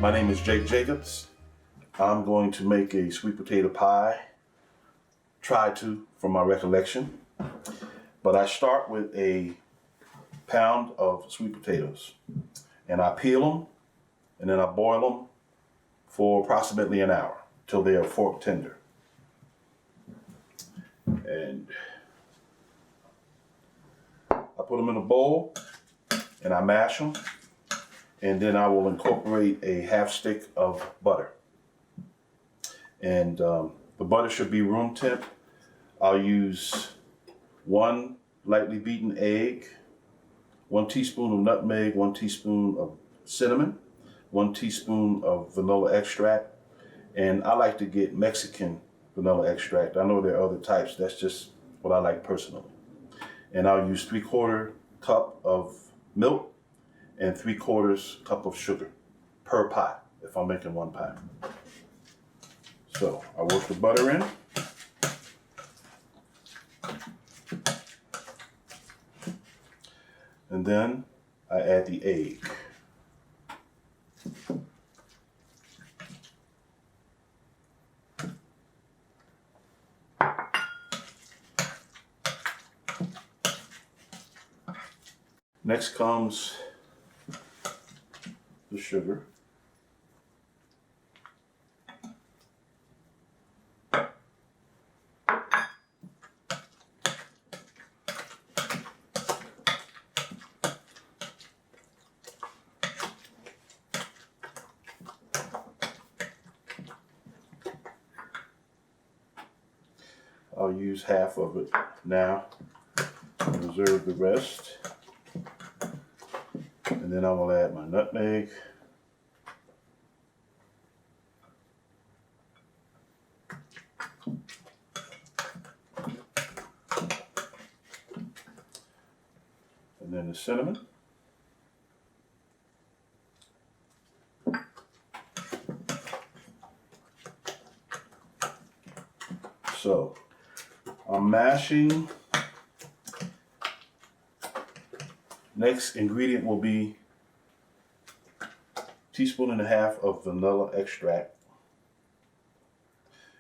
My name is Jake Jacobs. I'm going to make a sweet potato pie. Try to, from my recollection. But I start with a pound of sweet potatoes. And I peel them, and then I boil them for approximately an hour till they are fork tender. And I put them in a bowl, and I mash them. And then I will incorporate a half stick of butter. And the butter should be room temp. I'll use 1 lightly beaten egg, 1 teaspoon of nutmeg, 1 teaspoon of cinnamon, 1 teaspoon of vanilla extract. And I like to get Mexican vanilla extract. I know there are other types. That's just what I like personally. And I'll use 3/4 cup of milk and 3/4 cup of sugar per pie if I'm making 1 pie. So I work the butter in. And then I add the egg. Next comes the sugar. I'll use half of it now and reserve the rest. And then I will add my nutmeg. And then the cinnamon. So I'm mashing. Next ingredient will be 1.5 teaspoons of vanilla extract.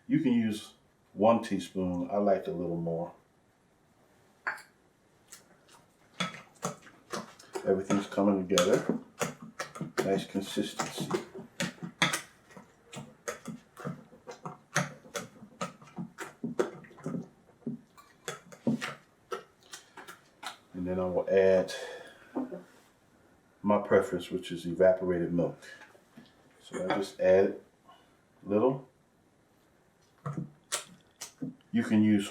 You can use 1 teaspoon. I like a little more. Everything's coming together. Nice consistency. And then I will add my preference, which is evaporated milk. So I just add a little. You can use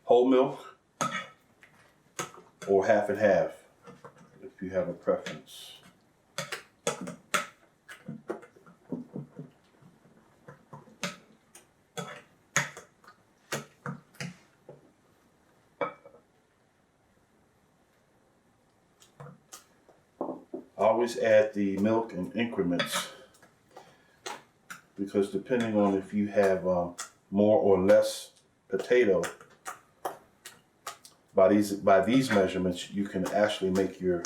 whole milk or half and half if you have a preference. Always add the milk in increments because depending on if you have more or less potato, by these measurements, you can actually make your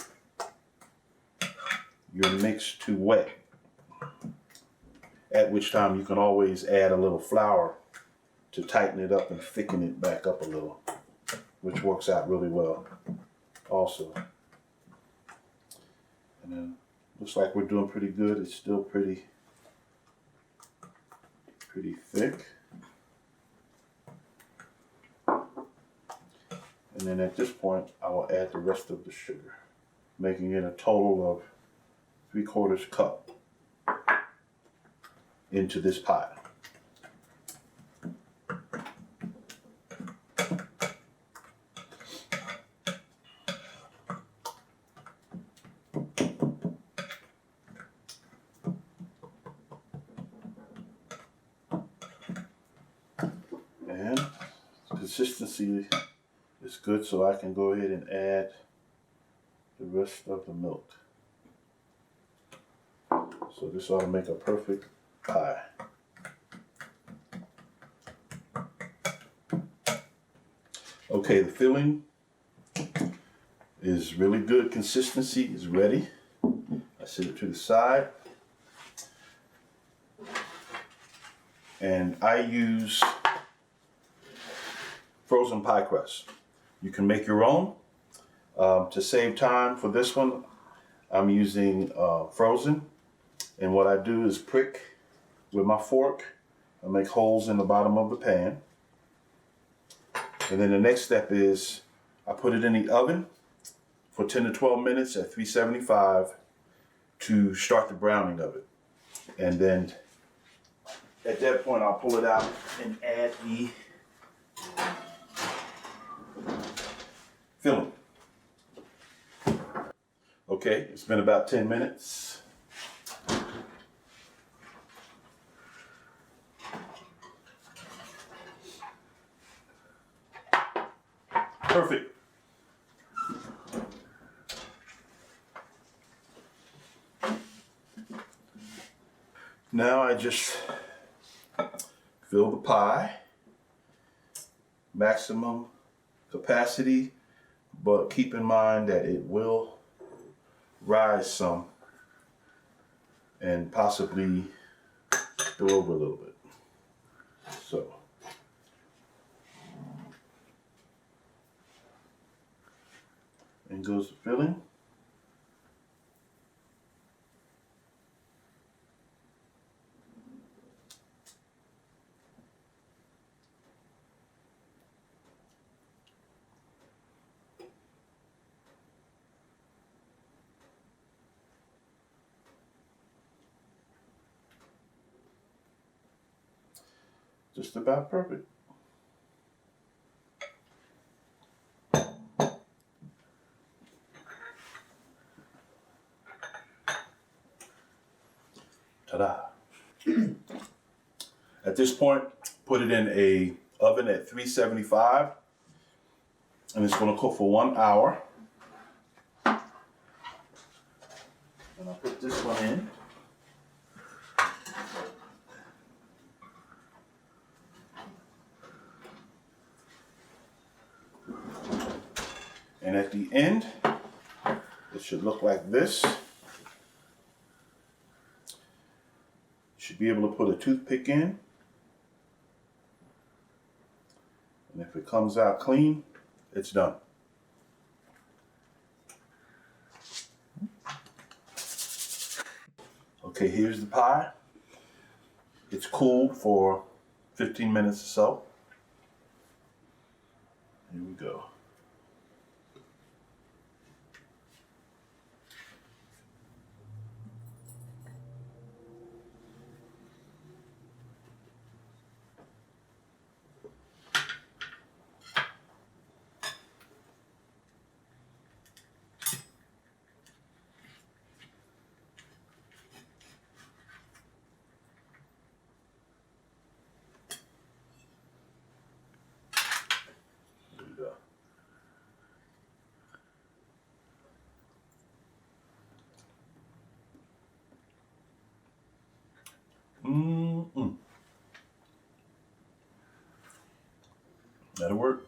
mix too wet. At which time you can always add a little flour to tighten it up and thicken it back up a little, which works out really well also. And then looks like we're doing pretty good. It's still pretty thick. And then at this point, I will add the rest of the sugar, making it a total of 3/4 cup into this pie. And consistency is good, so I can go ahead and add the rest of the milk. So this ought to make a perfect pie. Okay, the filling is really good. Consistency is ready. I set it to the side. And I use frozen pie crust. You can make your own. To save time for this one, I'm using frozen. And what I do is prick with my fork. I make holes in the bottom of the pan. And then the next step is I put it in the oven for 10 to 12 minutes at 375 to start the browning of it. And then at that point, I'll pull it out and add the filling. Okay, it's been about 10 minutes. Perfect. Now I just fill the pie, maximum capacity, but keep in mind that it will rise some and possibly go over a little bit. So, in goes the filling. Just about perfect. Ta-da. At this point, put it in a oven at 375, and it's going to cook for 1 hour. And I'll put this one in. And at the end, it should look like this. You should be able to put a toothpick in. And if it comes out clean, it's done. Okay, here's the pie. It's cooled for 15 minutes or so. Here we go. That'll work.